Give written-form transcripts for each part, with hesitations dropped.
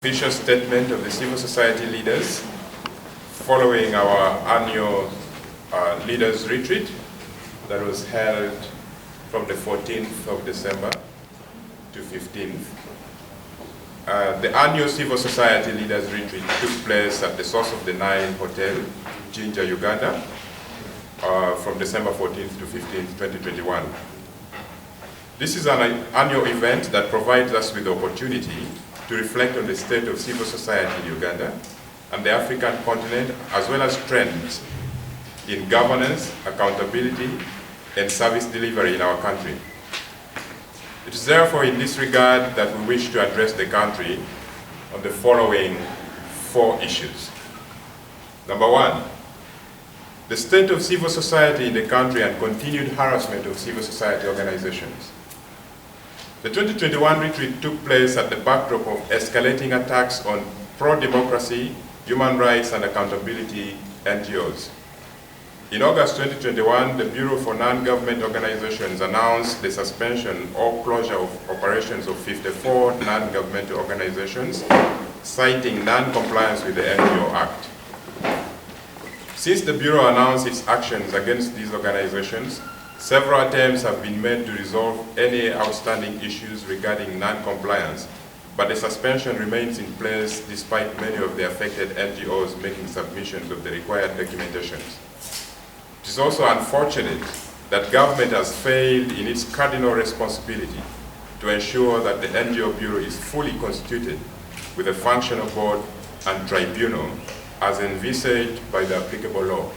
Official statement of the civil society leaders following our annual leaders retreat that was held from the 14th of December to 15th. The annual civil society leaders retreat took place at the Source of the Nile Hotel, Jinja, Uganda, from December 14th to 15th, 2021. This is an annual event that provides us with the opportunity to reflect on the state of civil society in Uganda and the African continent, as well as trends in governance, accountability, and service delivery in our country. It is therefore in this regard that we wish to address the country on the following 4 issues. Number 1, the state of civil society in the country and continued harassment of civil society organizations. The 2021 retreat took place at the backdrop of escalating attacks on pro-democracy, human rights, and accountability NGOs. In August 2021, the Bureau for Non-Government Organizations announced the suspension or closure of operations of 54 non-governmental organizations, citing non-compliance with the NGO Act. Since the Bureau announced its actions against these organizations, several attempts have been made to resolve any outstanding issues regarding non-compliance, but the suspension remains in place despite many of the affected NGOs making submissions of the required documentations. It is also unfortunate that government has failed in its cardinal responsibility to ensure that the NGO Bureau is fully constituted with a functional board and tribunal as envisaged by the applicable law.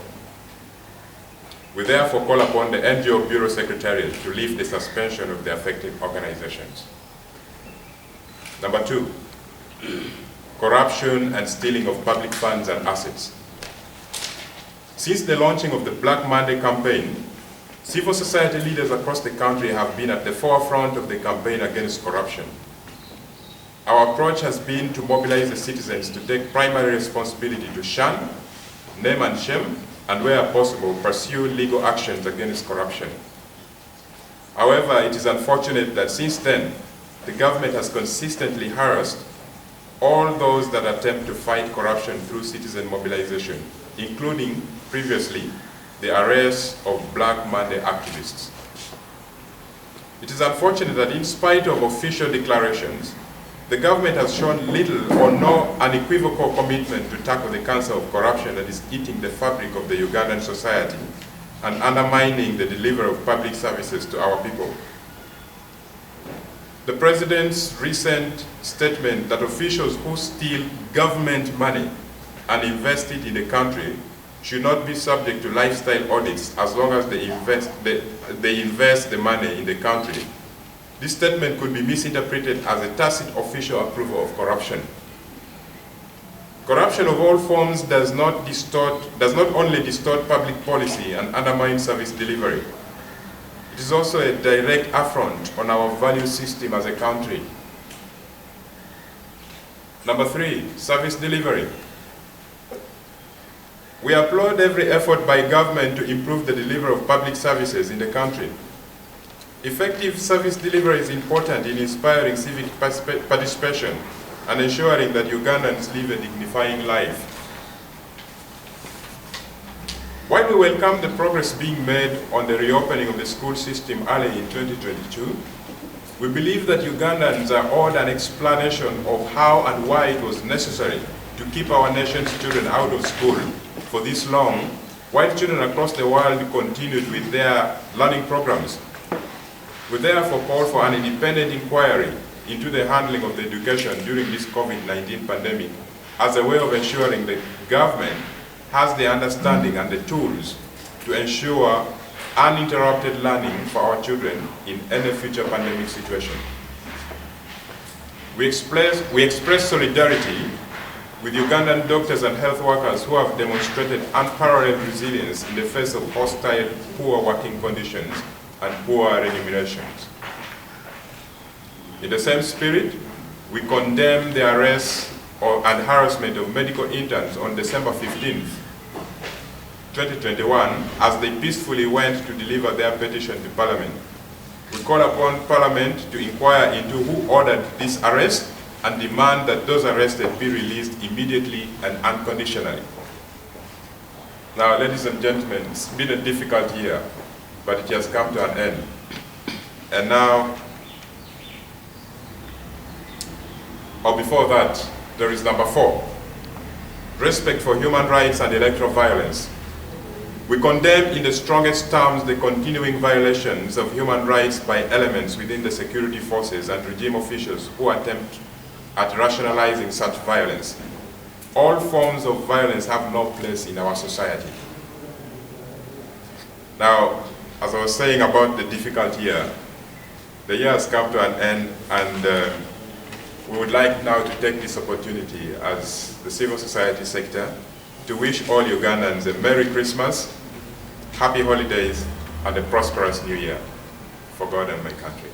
We therefore call upon the NGO Bureau Secretariat to lift the suspension of the affected organizations. Number 2, corruption and stealing of public funds and assets. Since the launching of the Black Monday campaign, civil society leaders across the country have been at the forefront of the campaign against corruption. Our approach has been to mobilize the citizens to take primary responsibility to shun, name and shame, and where possible, pursue legal actions against corruption. However, it is unfortunate that since then, the government has consistently harassed all those that attempt to fight corruption through citizen mobilization, including, previously, the arrest of Black Monday activists. It is unfortunate that in spite of official declarations, the government has shown little or no unequivocal commitment to tackle the cancer of corruption that is eating the fabric of the Ugandan society and undermining the delivery of public services to our people. The President's recent statement that officials who steal government money and invest it in the country should not be subject to lifestyle audits as long as they invest the money in the country. This statement could be misinterpreted as a tacit official approval of corruption. Corruption of all forms does not only distort public policy and undermine service delivery. It is also a direct affront on our value system as a country. Number 3, service delivery. We applaud every effort by government to improve the delivery of public services in the country. Effective service delivery is important in inspiring civic participation and ensuring that Ugandans live a dignifying life. While we welcome the progress being made on the reopening of the school system early in 2022, we believe that Ugandans are owed an explanation of how and why it was necessary to keep our nation's children out of school for this long, while children across the world continued with their learning programs. We therefore call for an independent inquiry into the handling of the education during this COVID-19 pandemic as a way of ensuring the government has the understanding and the tools to ensure uninterrupted learning for our children in any future pandemic situation. We express solidarity with Ugandan doctors and health workers who have demonstrated unparalleled resilience in the face of hostile, poor working conditions and poor remunerations. In the same spirit, we condemn the arrest and harassment of medical interns on December 15th, 2021, as they peacefully went to deliver their petition to Parliament. We call upon Parliament to inquire into who ordered this arrest and demand that those arrested be released immediately and unconditionally. Now, ladies and gentlemen, it's been a difficult year, but it has come to an end. And now, or before that, there is number 4, respect for human rights and electoral violence. We condemn in the strongest terms the continuing violations of human rights by elements within the security forces and regime officials who attempt at rationalizing such violence. All forms of violence have no place in our society. Now, as I was saying about the difficult year, the year has come to an end, and we would like now to take this opportunity as the civil society sector to wish all Ugandans a Merry Christmas, Happy Holidays, and a prosperous New Year for God and my country.